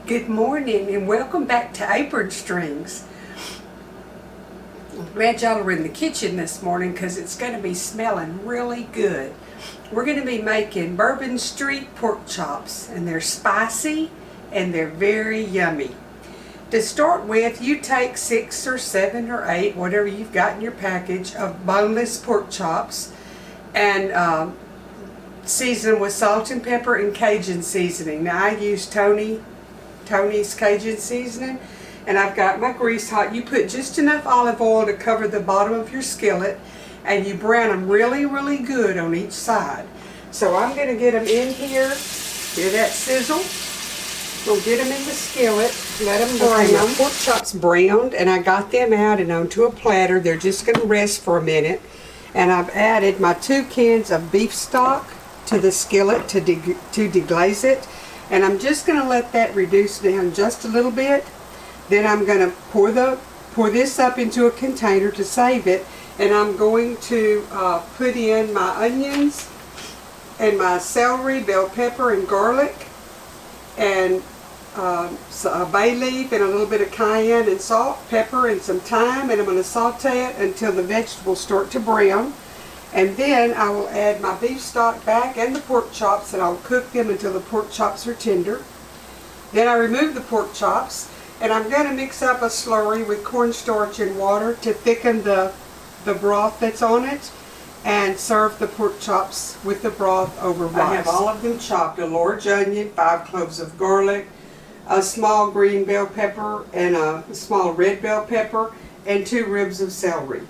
Good morning and welcome back to Apron Strings. I'm glad y'all are in the kitchen this morning because it's going to be smelling really good. We're going to be making Bourbon Street pork chops, and they're spicy and they're very yummy. To start with, you take 6 or 7 or 8, whatever you've got in your package, of boneless pork chops and season them with salt and pepper and Cajun seasoning. Now I use Tony's Cajun seasoning, and I've got my grease hot. You put just enough olive oil to cover the bottom of your skillet, and you brown them really, really good on each side. So I'm going to get them in here. Hear that sizzle? We'll get them in the skillet, let them brown. Okay, my pork chops browned, and I got them out and onto a platter. They're just going to rest for a minute. And I've added my 2 cans of beef stock to the skillet to deglaze it. And I'm just going to let that reduce down just a little bit. Then I'm going to pour this up into a container to save it. And I'm going to put in my onions and my celery, bell pepper, and garlic, and a bay leaf and a little bit of cayenne and salt, pepper, and some thyme. And I'm going to saute it until the vegetables start to brown. And then I will add my beef stock back and the pork chops, and I'll cook them until the pork chops are tender. Then I remove the pork chops, and I'm going to mix up a slurry with cornstarch and water to thicken the broth that's on it, and serve the pork chops with the broth over rice. I have all of them chopped: a large onion, 5 cloves of garlic, a small green bell pepper, and a small red bell pepper, and 2 ribs of celery.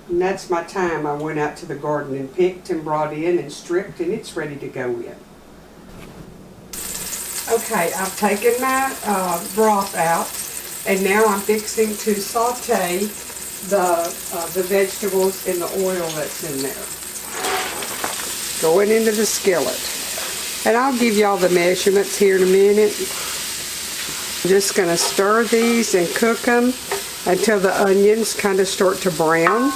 And that's my thyme I went out to the garden and picked and brought in and stripped, and it's ready to go in. Okay, I've taken my broth out, and now I'm fixing to saute the vegetables in the oil that's in there. Going into the skillet. And I'll give y'all the measurements here in a minute. I'm just going to stir these and cook them until the onions kind of start to brown.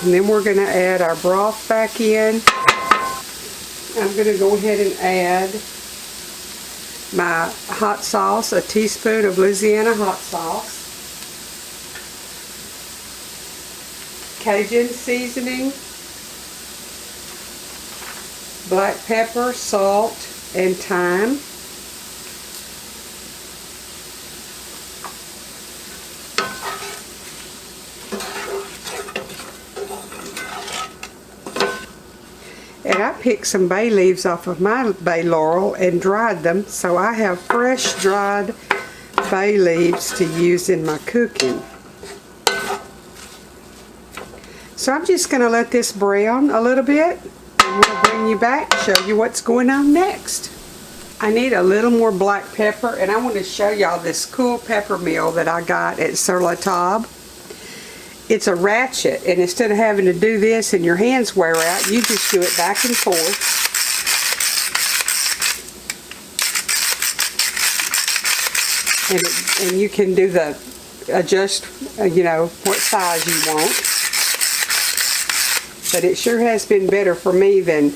And then we're going to add our broth back in. I'm going to go ahead and add my hot sauce, a teaspoon of Louisiana hot sauce, Cajun seasoning, black pepper, salt, and thyme. And I picked some bay leaves off of my bay laurel and dried them, so I have fresh dried bay leaves to use in my cooking. So I'm just going to let this brown a little bit, and we'll bring you back, show you what's going on next. I need a little more black pepper, and I want to show y'all this cool pepper mill that I got at Sur La Table. It's a ratchet, and instead of having to do this and your hands wear out, you just do it back and forth. And you can do the adjust, you know, what size you want. But it sure has been better for me than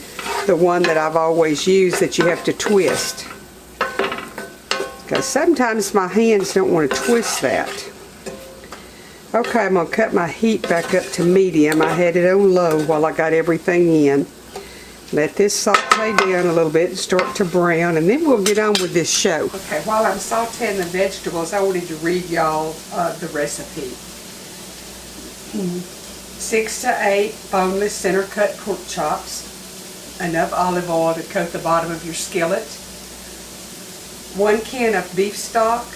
the one that I've always used that you have to twist. Because sometimes my hands don't want to twist that. Okay, I'm going to cut my heat back up to medium. I had it on low while I got everything in. Let this saute down a little bit and start to brown, and then we'll get on with this show. Okay, while I'm sauteing the vegetables, I wanted to read y'all the recipe. 6 to 8 boneless center cut pork chops. Enough olive oil to coat the bottom of your skillet. 1 can of beef stock.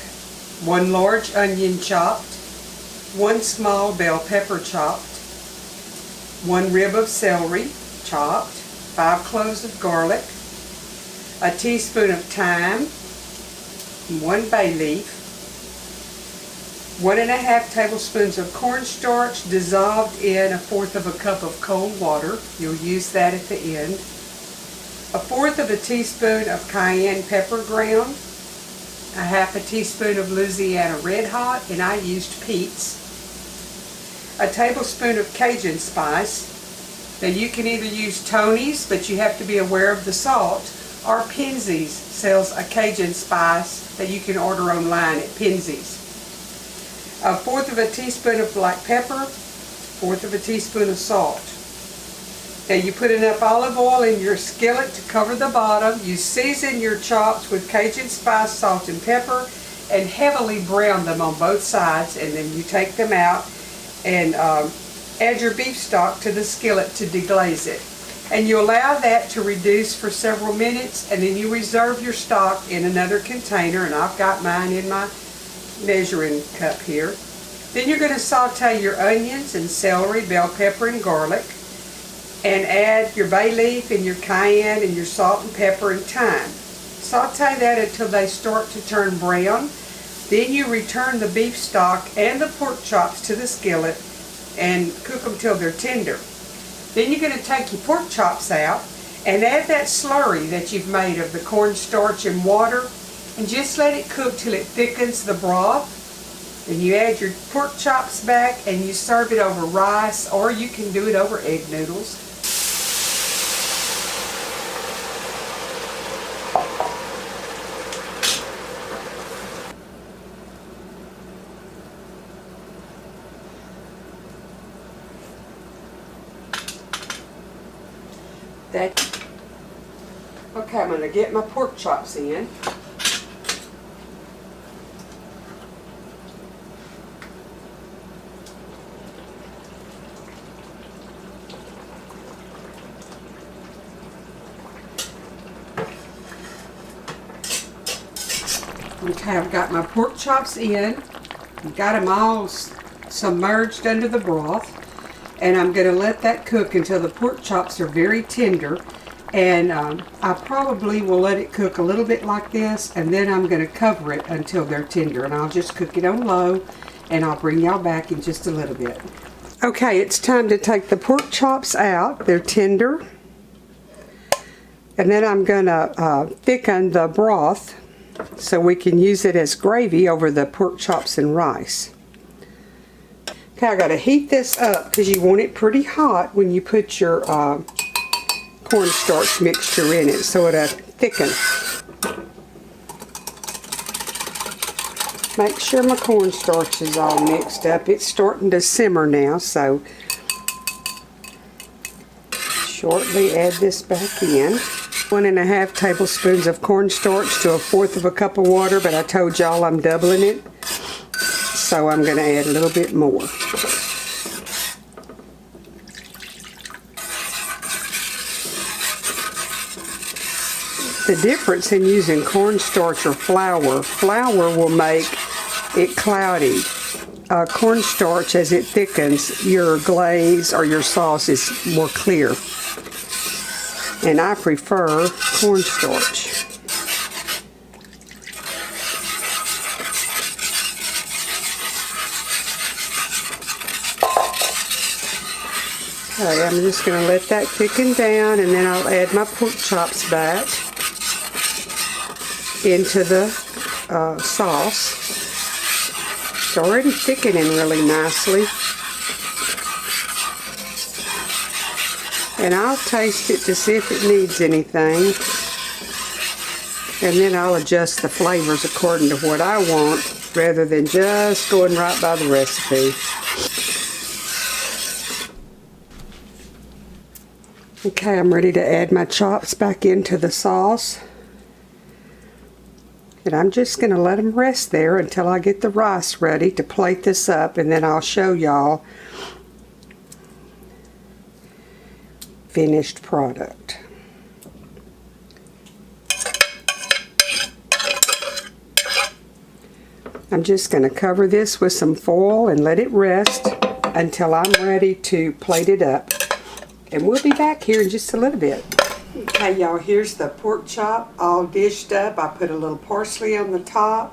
1 large onion chopped. 1 small bell pepper chopped, 1 rib of celery chopped, 5 cloves of garlic, a teaspoon of thyme, 1 bay leaf, 1½ tablespoons of cornstarch dissolved in 1/4 cup of cold water. You'll use that at the end. 1/4 teaspoon of cayenne pepper ground, 1/2 teaspoon of Louisiana Red Hot, and I used Pete's. A tablespoon of Cajun spice. Now you can either use Tony's, but you have to be aware of the salt, or Pinsy's sells a Cajun spice that you can order online at Pinsy's. 1/4 of a teaspoon of black pepper, 1/4 of a teaspoon of salt. Now you put enough olive oil in your skillet to cover the bottom. You season your chops with Cajun spice, salt, and pepper, and heavily brown them on both sides, and then you take them out and add your beef stock to the skillet to deglaze it. And you allow that to reduce for several minutes, and then you reserve your stock in another container, and I've got mine in my measuring cup here. Then you're going to saute your onions and celery, bell pepper, and garlic, and add your bay leaf and your cayenne and your salt and pepper and thyme. Saute that until they start to turn brown. Then you return the beef stock and the pork chops to the skillet and cook them till they're tender. Then you're going to take your pork chops out and add that slurry that you've made of the cornstarch and water, and just let it cook till it thickens the broth. Then you add your pork chops back and you serve it over rice, or you can do it over egg noodles. Okay, I'm going to get my pork chops in. Okay, I've got my pork chops in. I've got them all submerged under the broth. And I'm going to let that cook until the pork chops are very tender. And I probably will let it cook a little bit like this, and then I'm going to cover it until they're tender. And I'll just cook it on low, and I'll bring y'all back in just a little bit. Okay, it's time to take the pork chops out. They're tender. And then I'm going to thicken the broth so we can use it as gravy over the pork chops and rice. Okay, I got to heat this up because you want it pretty hot when you put your cornstarch mixture in it, so it'll thicken. Make sure my cornstarch is all mixed up. It's starting to simmer now, so shortly add this back in. 1½ tablespoons of cornstarch to 1/4 of a cup of water, but I told y'all I'm doubling it, so I'm going to add a little bit more. The difference in using cornstarch or flour will make it cloudy. Cornstarch, as it thickens, your glaze or your sauce is more clear. And I prefer cornstarch. Okay, I'm just going to let that thicken down, and then I'll add my pork chops back into the sauce. It's already thickening really nicely. And I'll taste it to see if it needs anything. And then I'll adjust the flavors according to what I want, rather than just going right by the recipe. Okay, I'm ready to add my chops back into the sauce. And I'm just going to let them rest there until I get the rice ready to plate this up, and then I'll show y'all finished product. I'm just going to cover this with some foil and let it rest until I'm ready to plate it up. And we'll be back here in just a little bit. Okay, y'all, here's the pork chop all dished up. I put a little parsley on the top.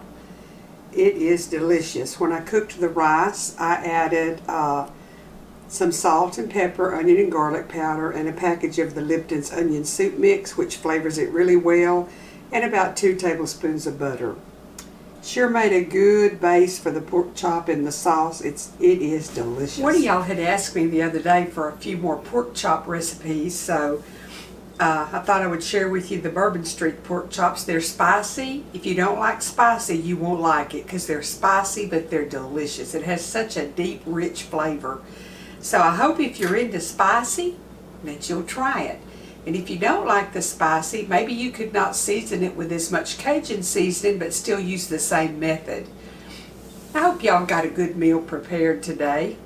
It is delicious. When I cooked the rice, I added some salt and pepper, onion and garlic powder, and a package of the Lipton's onion soup mix, which flavors it really well, and about 2 tablespoons of butter. Sure made a good base for the pork chop and the sauce. It is delicious. One of y'all had asked me the other day for a few more pork chop recipes, so I thought I would share with you the Bourbon Street pork chops. They're spicy. If you don't like spicy, you won't like it because they're spicy, but they're delicious. It has such a deep, rich flavor. So I hope if you're into spicy, that you'll try it. And if you don't like the spicy, maybe you could not season it with as much Cajun seasoning, but still use the same method. I hope y'all got a good meal prepared today.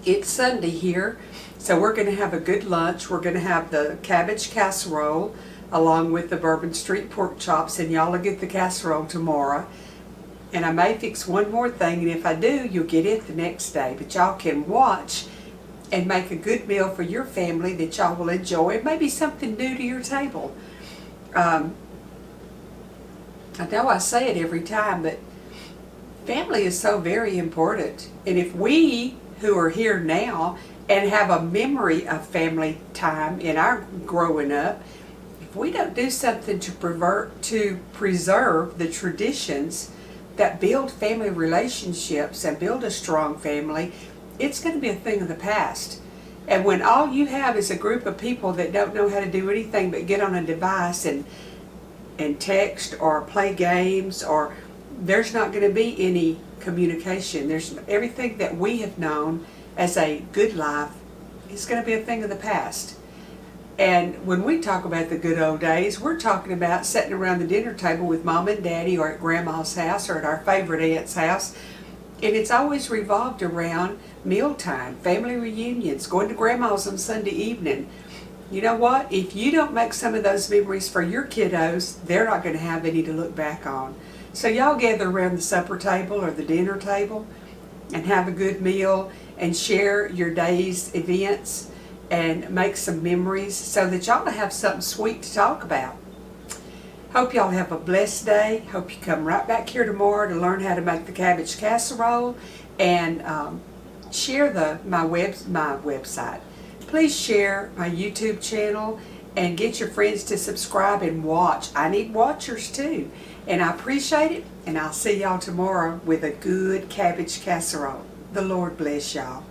It's Sunday here, so we're going to have a good lunch. We're going to have the cabbage casserole along with the Bourbon Street pork chops, and y'all will get the casserole tomorrow. And I may fix one more thing, and if I do, you'll get it the next day. But y'all can watch and make a good meal for your family that y'all will enjoy. It may be something new to your table. I know I say it every time, but family is so very important. And if we who are here now and have a memory of family time in our growing up, if we don't do something to preserve the traditions that build family relationships and build a strong family, it's going to be a thing of the past. And when all you have is a group of people that don't know how to do anything but get on a device and text or play games, or there's not going to be any communication. There's everything that we have known as a good life is going to be a thing of the past. And when we talk about the good old days, we're talking about sitting around the dinner table with Mom and Daddy, or at Grandma's house, or at our favorite aunt's house. And it's always revolved around mealtime, family reunions, going to Grandma's on Sunday evening. You know what? If you don't make some of those memories for your kiddos, they're not going to have any to look back on. So y'all gather around the supper table or the dinner table and have a good meal and share your day's events and make some memories so that y'all have something sweet to talk about. Hope y'all have a blessed day. Hope you come right back here tomorrow to learn how to make the cabbage casserole, and share my website. Please share my YouTube channel and get your friends to subscribe and watch. I need watchers too. And I appreciate it, and I'll see y'all tomorrow with a good cabbage casserole. The Lord bless y'all.